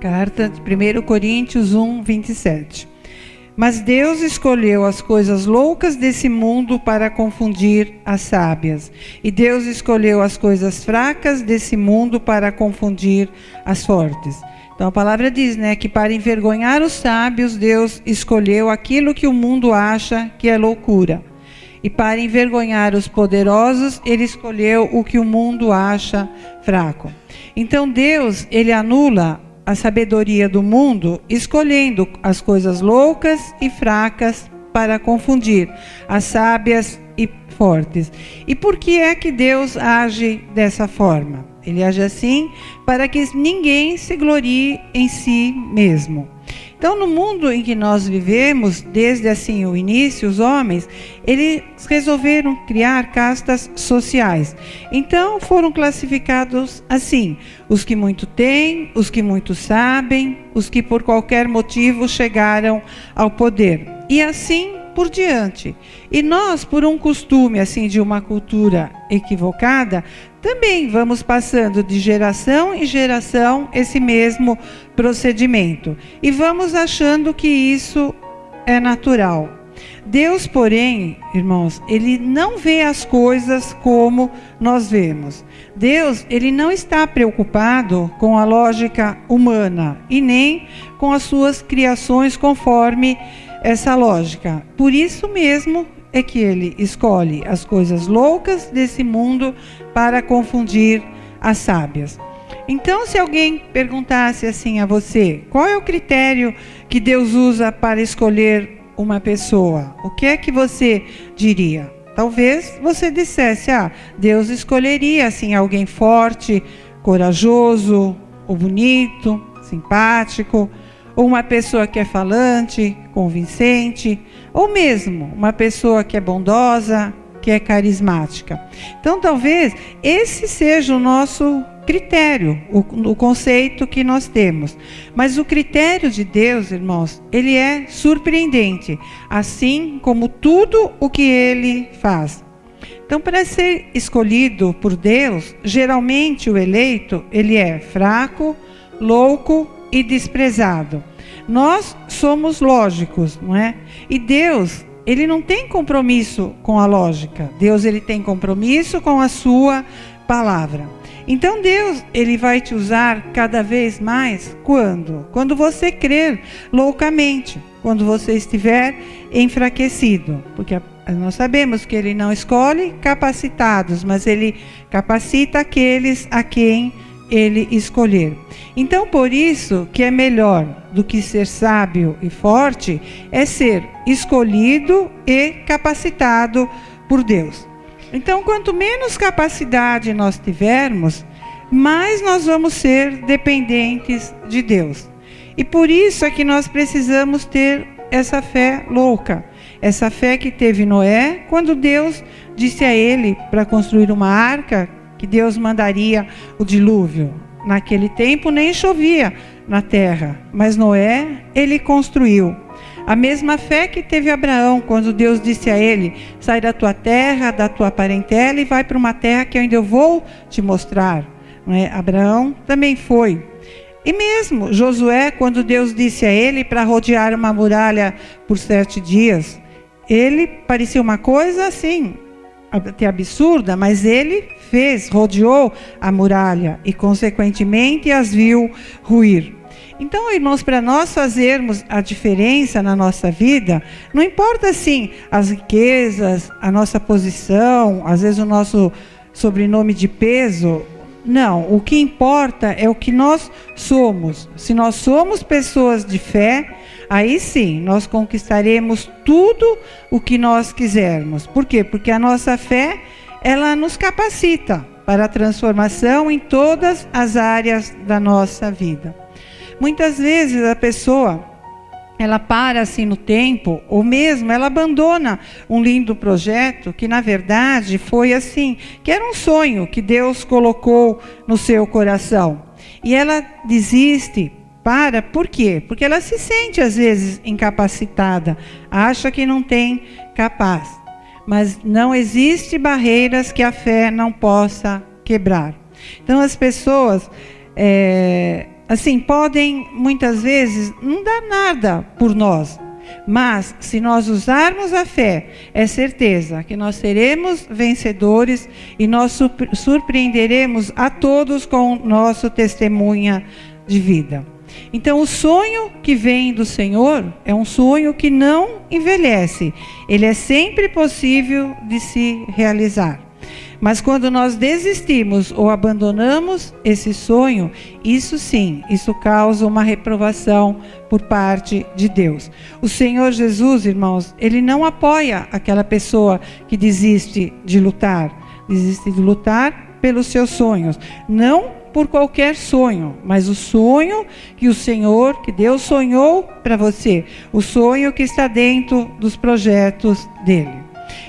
Carta de 1 Coríntios 1, 27. Mas Deus escolheu as coisas loucas desse mundo para confundir as sábias. E Deus escolheu as coisas fracas desse mundo para confundir as fortes. Então a palavra diz, que para envergonhar os sábios, Deus escolheu aquilo que o mundo acha que é loucura. E para envergonhar os poderosos, Ele escolheu o que o mundo acha fraco. Então Deus, Ele anula a sabedoria do mundo, escolhendo as coisas loucas e fracas para confundir as sábias e fortes. E por que é que Deus age dessa forma? Ele age assim para que ninguém se glorie em si mesmo. Então, no mundo em que nós vivemos, desde assim o início, os homens, eles resolveram criar castas sociais. Então, foram classificados assim: os que muito têm, os que muito sabem, os que por qualquer motivo chegaram ao poder. E assim por diante. E nós, por um costume assim de uma cultura equivocada, também vamos passando de geração em geração esse mesmo procedimento. E vamos achando que isso é natural. Deus, porém, irmãos, Ele não vê as coisas como nós vemos. Deus, Ele não está preocupado com a lógica humana e nem com as suas criações conforme essa lógica. Por isso mesmo é que Ele escolhe as coisas loucas desse mundo para confundir as sábias. Então, se alguém perguntasse assim a você, qual é o critério que Deus usa para escolher uma pessoa? O que é que você diria? Talvez você dissesse, Deus escolheria assim alguém forte, corajoso, ou bonito, simpático, ou uma pessoa que é falante, convincente, ou mesmo uma pessoa que é bondosa, que é carismática. Então, talvez esse seja o nosso critério, o conceito que nós temos. Mas o critério de Deus, irmãos, ele é surpreendente, assim como tudo o que Ele faz. Então, para ser escolhido por Deus, geralmente o eleito, ele é fraco, louco e desprezado. Nós somos lógicos, não é? E Deus, Ele não tem compromisso com a lógica. Deus, Ele tem compromisso com a sua palavra. Então Deus, Ele vai te usar cada vez mais quando? Quando você crer loucamente, quando você estiver enfraquecido. Porque nós sabemos que Ele não escolhe capacitados, mas Ele capacita aqueles a quem Ele escolher. Então, por isso que é melhor do que ser sábio e forte, é ser escolhido e capacitado por Deus. Então, quanto menos capacidade nós tivermos, mais nós vamos ser dependentes de Deus. E por isso é que nós precisamos ter essa fé louca. Essa fé que teve Noé, quando Deus disse a ele para construir uma arca, que Deus mandaria o dilúvio. Naquele tempo nem chovia na terra, mas Noé, ele construiu. A mesma fé que teve Abraão, quando Deus disse a ele, sai da tua terra, da tua parentela e vai para uma terra que ainda eu vou te mostrar. Não é? Abraão também foi. E mesmo Josué, quando Deus disse a ele para rodear uma muralha por 7 dias, ele parecia uma coisa assim, até absurda, mas ele fez, rodeou a muralha e consequentemente as viu ruir. Então, irmãos, para nós fazermos a diferença na nossa vida, não importa assim as riquezas, a nossa posição, às vezes o nosso sobrenome de peso. Não, o que importa é o que nós somos. Se nós somos pessoas de fé, aí sim, nós conquistaremos tudo o que nós quisermos. Por quê? Porque a nossa fé, ela nos capacita para a transformação em todas as áreas da nossa vida. Muitas vezes a pessoa, ela para assim no tempo, ou mesmo ela abandona um lindo projeto que na verdade foi assim, que era um sonho que Deus colocou no seu coração. E ela desiste, por quê? Porque ela se sente às vezes incapacitada, acha que não tem capaz. Mas não existe barreiras que a fé não possa quebrar. Então as pessoas... assim, podem muitas vezes não dar nada por nós. Mas, se nós usarmos a fé, é certeza que nós seremos vencedores e nós surpreenderemos a todos com o nosso testemunha de vida. Então, o sonho que vem do Senhor é um sonho que não envelhece. Ele é sempre possível de se realizar. Mas quando nós desistimos ou abandonamos esse sonho, isso sim, isso causa uma reprovação por parte de Deus. O Senhor Jesus, irmãos, Ele não apoia aquela pessoa que desiste de lutar pelos seus sonhos. Não por qualquer sonho, mas o sonho que o Senhor, que Deus sonhou para você. O sonho que está dentro dos projetos dEle.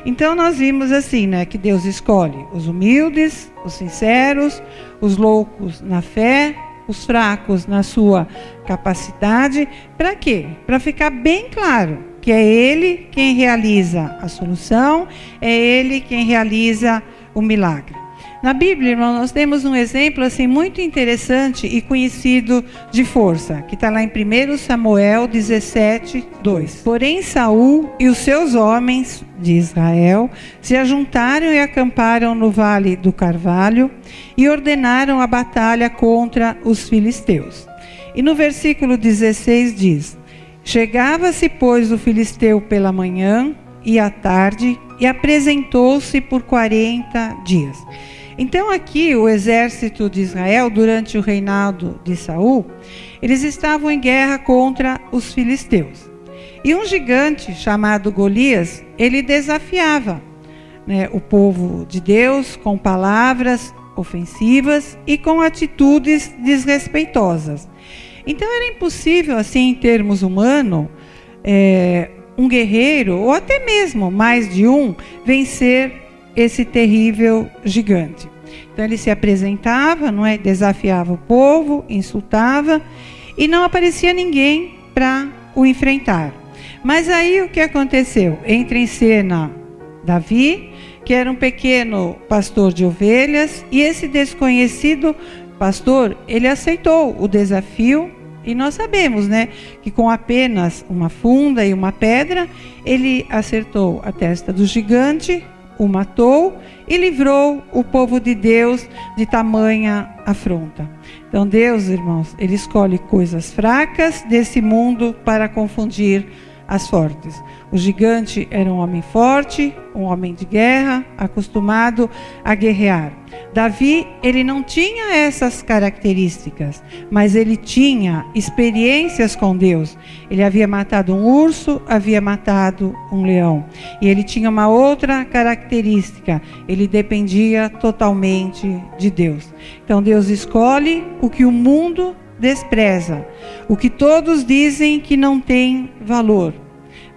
Então nós vimos assim, né, que Deus escolhe os humildes, os sinceros, os loucos na fé, os fracos na sua capacidade. Para quê? Para ficar bem claro que é Ele quem realiza a solução, é Ele quem realiza o milagre. Na Bíblia, irmão, nós temos um exemplo assim muito interessante e conhecido de força, que está lá em 1 Samuel 17, 2. Porém, Saul e os seus homens de Israel se ajuntaram e acamparam no Vale do Carvalho e ordenaram a batalha contra os filisteus. E no versículo 16 diz: Chegava-se, pois, o filisteu pela manhã e à tarde e apresentou-se por 40 dias. Então aqui o exército de Israel, durante o reinado de Saul, eles estavam em guerra contra os filisteus. E um gigante chamado Golias, ele desafiava, né, o povo de Deus com palavras ofensivas e com atitudes desrespeitosas. Então era impossível, assim, em termos humanos, um guerreiro, ou até mesmo mais de um, vencer esse terrível gigante. Então ele se apresentava, não é? Desafiava o povo, insultava e não aparecia ninguém para o enfrentar. Mas aí o que aconteceu? Entra em cena Davi, que era um pequeno pastor de ovelhas, e esse desconhecido pastor, ele aceitou o desafio. E nós sabemos, né, que com apenas uma funda e uma pedra, ele acertou a testa do gigante, o matou e livrou o povo de Deus de tamanha afronta. Então Deus, irmãos, Ele escolhe coisas fracas desse mundo para confundir as fortes. O gigante era um homem forte, um homem de guerra, acostumado a guerrear. Davi, ele não tinha essas características, mas ele tinha experiências com Deus. Ele havia matado um urso, havia matado um leão. E ele tinha uma outra característica, ele dependia totalmente de Deus. Então Deus escolhe o que o mundo despreza, o que todos dizem que não tem valor.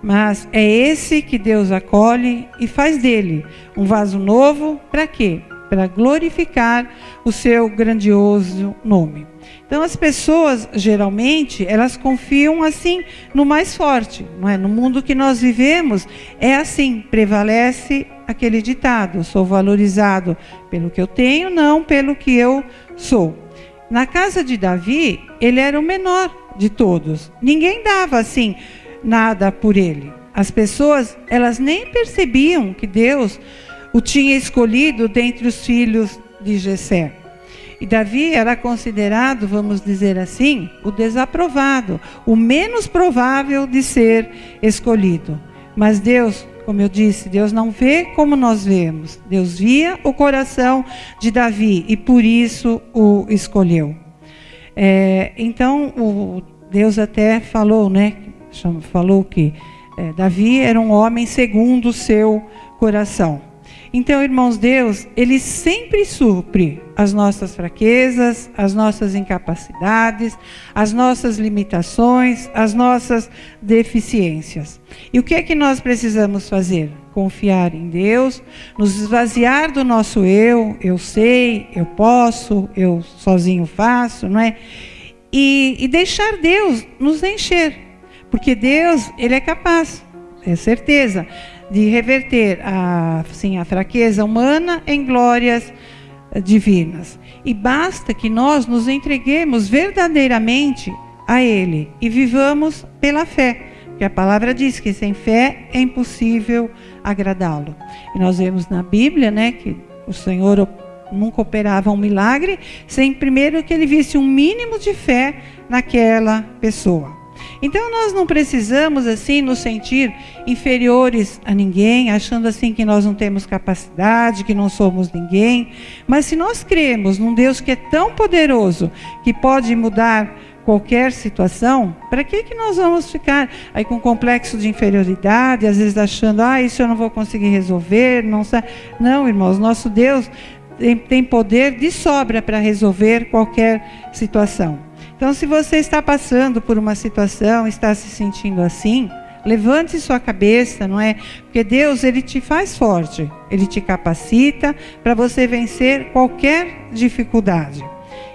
Mas é esse que Deus acolhe e faz dele um vaso novo. Para quê? Para glorificar o seu grandioso nome. Então as pessoas, geralmente, elas confiam assim no mais forte, não é? No mundo que nós vivemos, é assim, prevalece aquele ditado: sou valorizado pelo que eu tenho, não pelo que eu sou. Na casa de Davi, ele era o menor de todos. Ninguém dava assim nada por ele. As pessoas, elas nem percebiam que Deus o tinha escolhido dentre os filhos de Jessé. E Davi era considerado, vamos dizer assim, o desaprovado, o menos provável de ser escolhido. Mas Deus, como eu disse, Deus não vê como nós vemos. Deus via o coração de Davi e por isso o escolheu. Então, Deus até falou, né? Falou que Davi era um homem segundo o seu coração. Então, irmãos, Deus, Ele sempre supre as nossas fraquezas, as nossas incapacidades, as nossas limitações, as nossas deficiências. E o que é que nós precisamos fazer? Confiar em Deus, nos esvaziar do nosso eu sei, eu posso, eu sozinho faço, não é? E deixar Deus nos encher, porque Deus, Ele é capaz, é certeza, de reverter a fraqueza humana em glórias divinas. E basta que nós nos entreguemos verdadeiramente a Ele e vivamos pela fé. Porque a palavra diz que sem fé é impossível agradá-lo. E nós vemos na Bíblia, né, que o Senhor nunca operava um milagre sem primeiro que ele visse um mínimo de fé naquela pessoa. Então nós não precisamos assim nos sentir inferiores a ninguém, achando assim que nós não temos capacidade, que não somos ninguém. Mas se nós cremos num Deus que é tão poderoso, que pode mudar qualquer situação, para que nós vamos ficar aí com complexo de inferioridade, às vezes achando, isso eu não vou conseguir resolver, não, irmãos, nosso Deus tem poder de sobra para resolver qualquer situação. Então, se você está passando por uma situação, está se sentindo assim, levante sua cabeça, não é? Porque Deus, Ele te faz forte, Ele te capacita para você vencer qualquer dificuldade.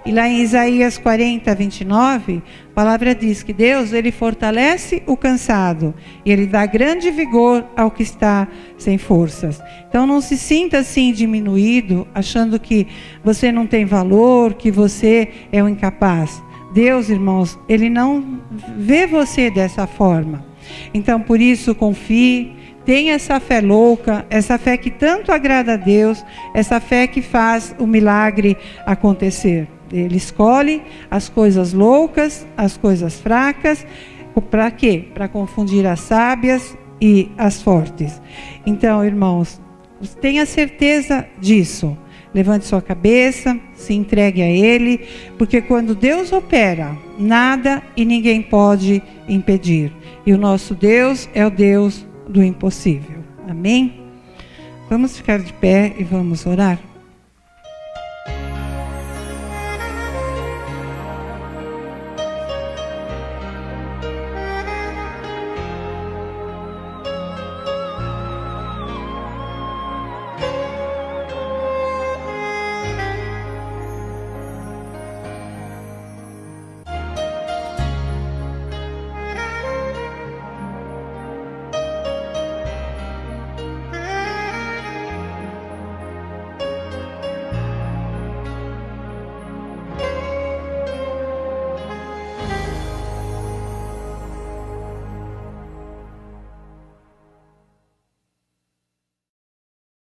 E lá em Isaías 40, 29, a palavra diz que Deus, Ele fortalece o cansado e Ele dá grande vigor ao que está sem forças. Então não se sinta assim diminuído, achando que você não tem valor, que você é um incapaz. Deus, irmãos, Ele não vê você dessa forma. Então por isso confie, tenha essa fé louca, essa fé que tanto agrada a Deus, essa fé que faz o milagre acontecer. Ele escolhe as coisas loucas, as coisas fracas, para quê? Para confundir as sábias e as fortes. Então, irmãos, tenha certeza disso. Levante sua cabeça, se entregue a Ele, porque quando Deus opera, nada e ninguém pode impedir. E o nosso Deus é o Deus do impossível. Amém? Vamos ficar de pé e vamos orar?